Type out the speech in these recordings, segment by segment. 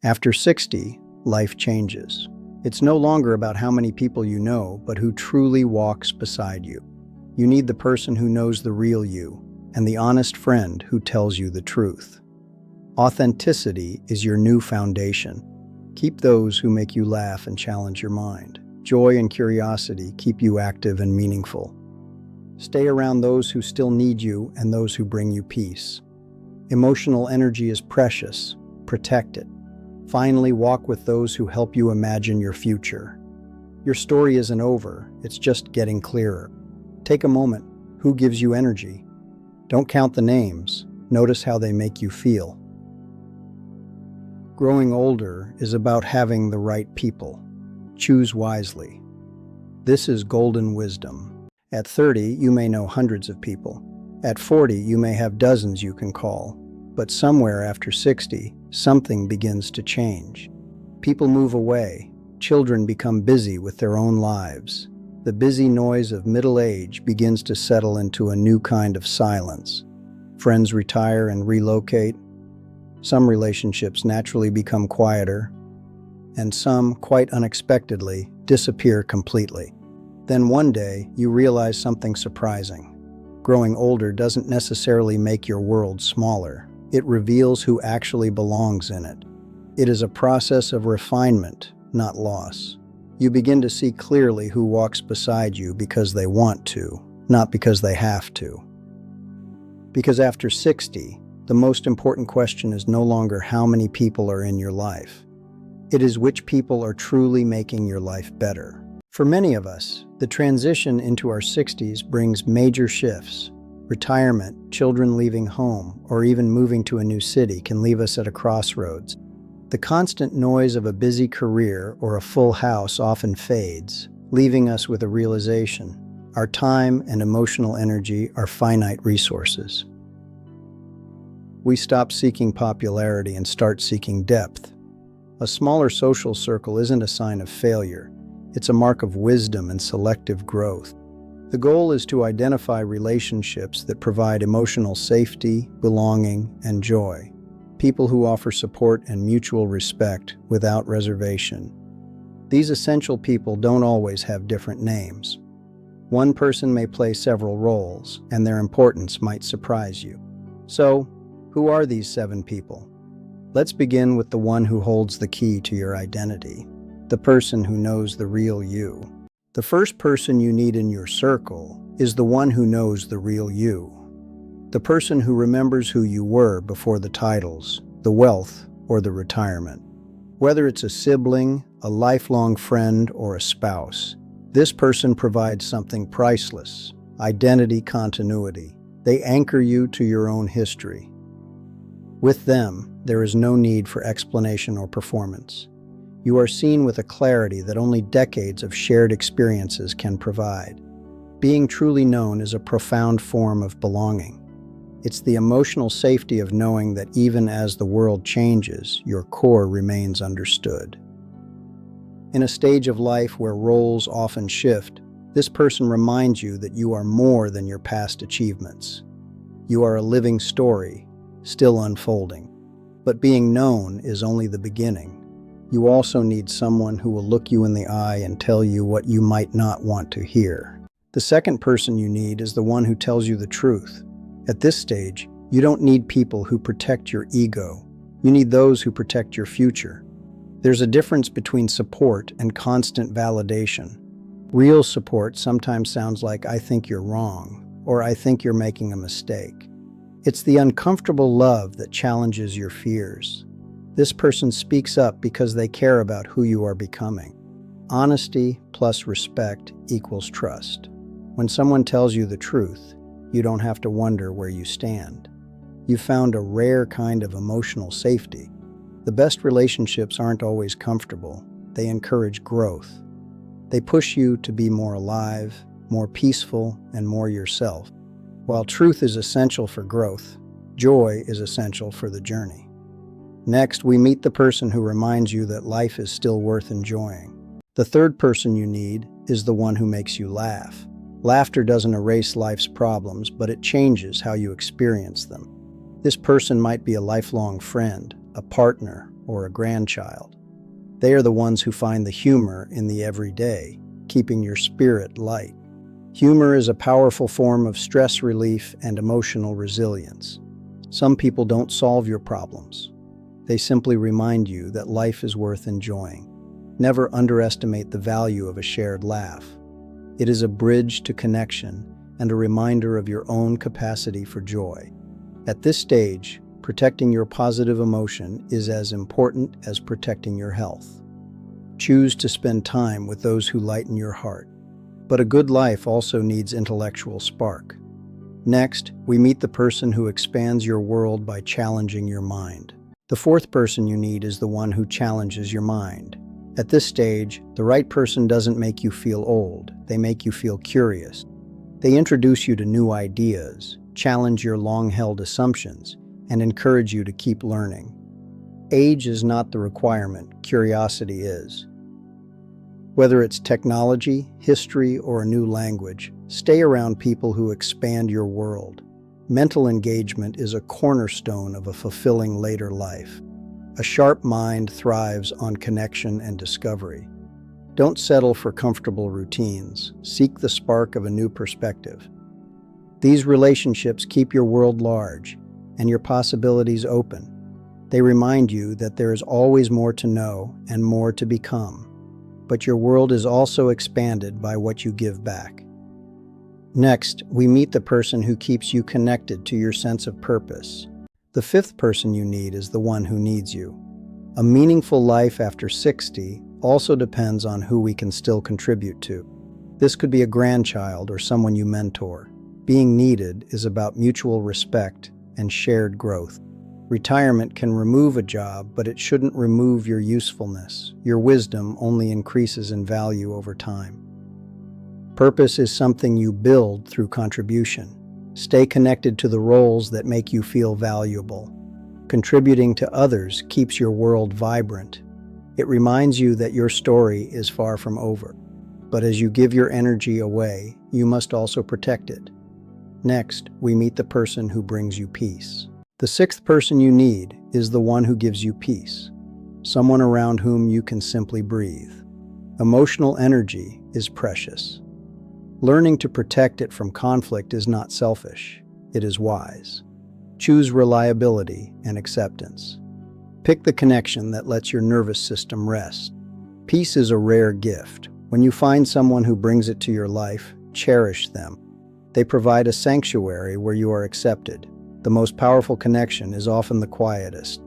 After 60, life changes. It's no longer about how many people you know, but who truly walks beside you. You need the person who knows the real you, and the honest friend who tells you the truth. Authenticity is your new foundation. Keep those who make you laugh and challenge your mind. Joy and curiosity keep you active and meaningful. Stay around those who still need you and those who bring you peace. Emotional energy is precious. Protect it. Finally, walk with those who help you imagine your future. Your story isn't over, it's just getting clearer. Take a moment. Who gives you energy? Don't count the names. Notice how they make you feel. Growing older is about having the right people. Choose wisely. This is golden wisdom. At 30, you may know hundreds of people. At 40, you may have dozens you can call. But somewhere after 60, something begins to change. People move away. Children become busy with their own lives. The busy noise of middle age begins to settle into a new kind of silence. Friends retire and relocate. Some relationships naturally become quieter, and some, quite unexpectedly, disappear completely. Then one day, you realize something surprising. Growing older doesn't necessarily make your world smaller. It reveals who actually belongs in it. It is a process of refinement, not loss. You begin to see clearly who walks beside you because they want to, not because they have to. Because after 60, the most important question is no longer how many people are in your life. It is which people are truly making your life better. For many of us, the transition into our 60s brings major shifts. Retirement, children leaving home, or even moving to a new city can leave us at a crossroads. The constant noise of a busy career or a full house often fades, leaving us with a realization. Our time and emotional energy are finite resources. We stop seeking popularity and start seeking depth. A smaller social circle isn't a sign of failure. It's a mark of wisdom and selective growth. The goal is to identify relationships that provide emotional safety, belonging, and joy. People who offer support and mutual respect without reservation. These essential people don't always have different names. One person may play several roles, and their importance might surprise you. So, who are these 7 people? Let's begin with the one who holds the key to your identity. The person who knows the real you. The first person you need in your circle is the one who knows the real you. The person who remembers who you were before the titles, the wealth, or the retirement. Whether it's a sibling, a lifelong friend, or a spouse, this person provides something priceless: identity continuity. They anchor you to your own history. With them, there is no need for explanation or performance. You are seen with a clarity that only decades of shared experiences can provide. Being truly known is a profound form of belonging. It's the emotional safety of knowing that even as the world changes, your core remains understood. In a stage of life where roles often shift, this person reminds you that you are more than your past achievements. You are a living story, still unfolding. But being known is only the beginning. You also need someone who will look you in the eye and tell you what you might not want to hear. The second person you need is the one who tells you the truth. At this stage, you don't need people who protect your ego. You need those who protect your future. There's a difference between support and constant validation. Real support sometimes sounds like, "I think you're wrong," or "I think you're making a mistake." It's the uncomfortable love that challenges your fears. This person speaks up because they care about who you are becoming. Honesty plus respect equals trust. When someone tells you the truth, you don't have to wonder where you stand. You've found a rare kind of emotional safety. The best relationships aren't always comfortable. They encourage growth. They push you to be more alive, more peaceful, and more yourself. While truth is essential for growth, joy is essential for the journey. Next, we meet the person who reminds you that life is still worth enjoying. The third person you need is the one who makes you laugh. Laughter doesn't erase life's problems, but it changes how you experience them. This person might be a lifelong friend, a partner, or a grandchild. They are the ones who find the humor in the everyday, keeping your spirit light. Humor is a powerful form of stress relief and emotional resilience. Some people don't solve your problems. They simply remind you that life is worth enjoying. Never underestimate the value of a shared laugh. It is a bridge to connection and a reminder of your own capacity for joy. At this stage, protecting your positive emotion is as important as protecting your health. Choose to spend time with those who lighten your heart. But a good life also needs intellectual spark. Next, we meet the person who expands your world by challenging your mind. The fourth person you need is the one who challenges your mind. At this stage, the right person doesn't make you feel old, they make you feel curious. They introduce you to new ideas, challenge your long-held assumptions, and encourage you to keep learning. Age is not the requirement, curiosity is. Whether it's technology, history, or a new language, stay around people who expand your world. Mental engagement is a cornerstone of a fulfilling later life. A sharp mind thrives on connection and discovery. Don't settle for comfortable routines. Seek the spark of a new perspective. These relationships keep your world large and your possibilities open. They remind you that there is always more to know and more to become. But your world is also expanded by what you give back. Next, we meet the person who keeps you connected to your sense of purpose. The fifth person you need is the one who needs you. A meaningful life after 60 also depends on who we can still contribute to. This could be a grandchild or someone you mentor. Being needed is about mutual respect and shared growth. Retirement can remove a job, but it shouldn't remove your usefulness. Your wisdom only increases in value over time. Purpose is something you build through contribution. Stay connected to the roles that make you feel valuable. Contributing to others keeps your world vibrant. It reminds you that your story is far from over. But as you give your energy away, you must also protect it. Next, we meet the person who brings you peace. The sixth person you need is the one who gives you peace, someone around whom you can simply breathe. Emotional energy is precious. Learning to protect it from conflict is not selfish, it is wise. Choose reliability and acceptance. Pick the connection that lets your nervous system rest. Peace is a rare gift. When you find someone who brings it to your life, cherish them. They provide a sanctuary where you are accepted. The most powerful connection is often the quietest.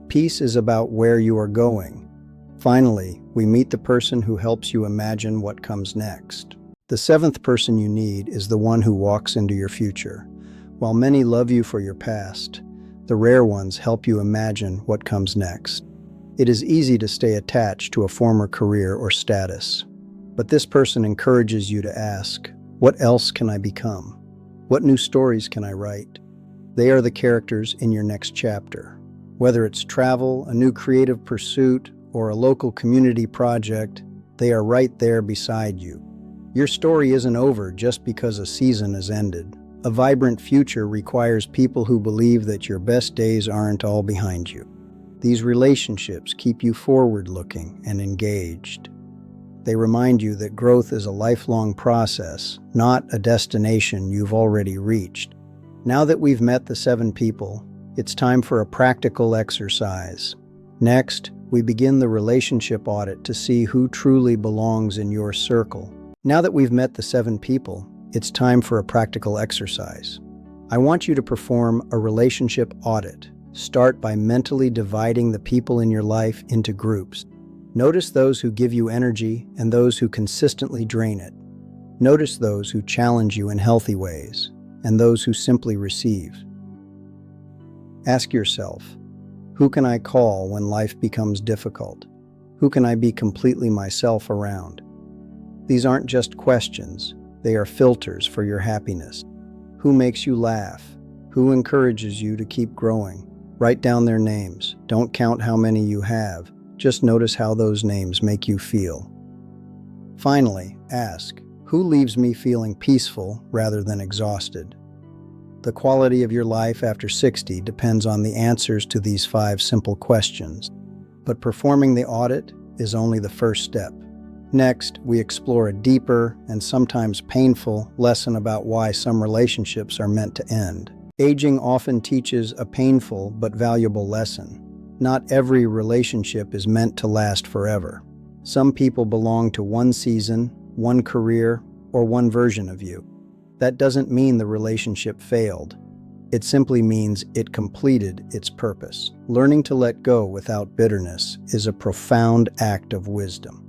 Peace is about where you are going. Finally, we meet the person who helps you imagine what comes next. The seventh person you need is the one who walks into your future. While many love you for your past, the rare ones help you imagine what comes next. It is easy to stay attached to a former career or status, but this person encourages you to ask, what else can I become? What new stories can I write? They are the characters in your next chapter. Whether it's travel, a new creative pursuit, or a local community project, they are right there beside you. Your story isn't over just because a season has ended. A vibrant future requires people who believe that your best days aren't all behind you. These relationships keep you forward-looking and engaged. They remind you that growth is a lifelong process, not a destination you've already reached. Now that we've met the 7 people, it's time for a practical exercise. Next, we begin the relationship audit to see who truly belongs in your circle. Now that we've met the 7 people, it's time for a practical exercise. I want you to perform a relationship audit. Start by mentally dividing the people in your life into groups. Notice those who give you energy and those who consistently drain it. Notice those who challenge you in healthy ways and those who simply receive. Ask yourself, who can I call when life becomes difficult? Who can I be completely myself around? These aren't just questions, they are filters for your happiness. Who makes you laugh? Who encourages you to keep growing? Write down their names. Don't count how many you have. Just notice how those names make you feel. Finally, ask, who leaves me feeling peaceful rather than exhausted? The quality of your life after 60 depends on the answers to these 5 simple questions. but performing the audit is only the first step. Next, we explore a deeper and sometimes painful lesson about why some relationships are meant to end. Aging often teaches a painful but valuable lesson. Not every relationship is meant to last forever. Some people belong to one season, one career, or one version of you. That doesn't mean the relationship failed. It simply means it completed its purpose. Learning to let go without bitterness is a profound act of wisdom.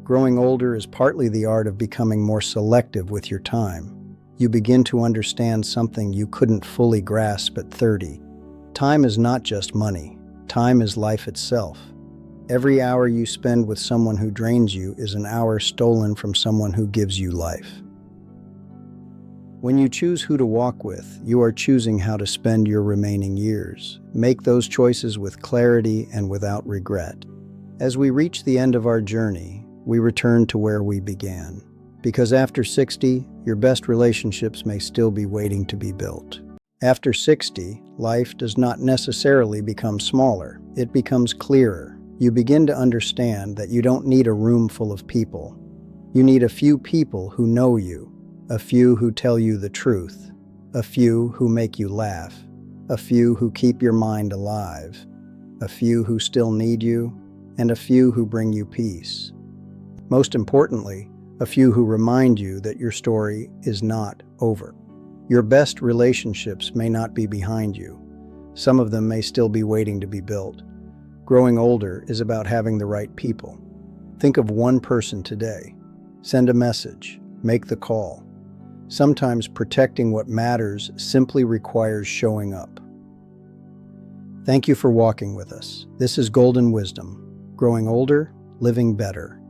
Growing older is partly the art of becoming more selective with your time. You begin to understand something you couldn't fully grasp at 30. Time is not just money. Time is life itself. Every hour you spend with someone who drains you is an hour stolen from someone who gives you life. When you choose who to walk with, you are choosing how to spend your remaining years. Make those choices with clarity and without regret. As we reach the end of our journey, we return to where we began. Because after 60, your best relationships may still be waiting to be built. After 60, life does not necessarily become smaller. It becomes clearer. You begin to understand that you don't need a room full of people. You need a few people who know you, a few who tell you the truth, a few who make you laugh, a few who keep your mind alive, a few who still need you, and a few who bring you peace. Most importantly, a few who remind you that your story is not over. Your best relationships may not be behind you. Some of them may still be waiting to be built. Growing older is about having the right people. Think of one person today. Send a message. Make the call. Sometimes protecting what matters simply requires showing up. Thank you for walking with us. This is Golden Wisdom. Growing older, living better.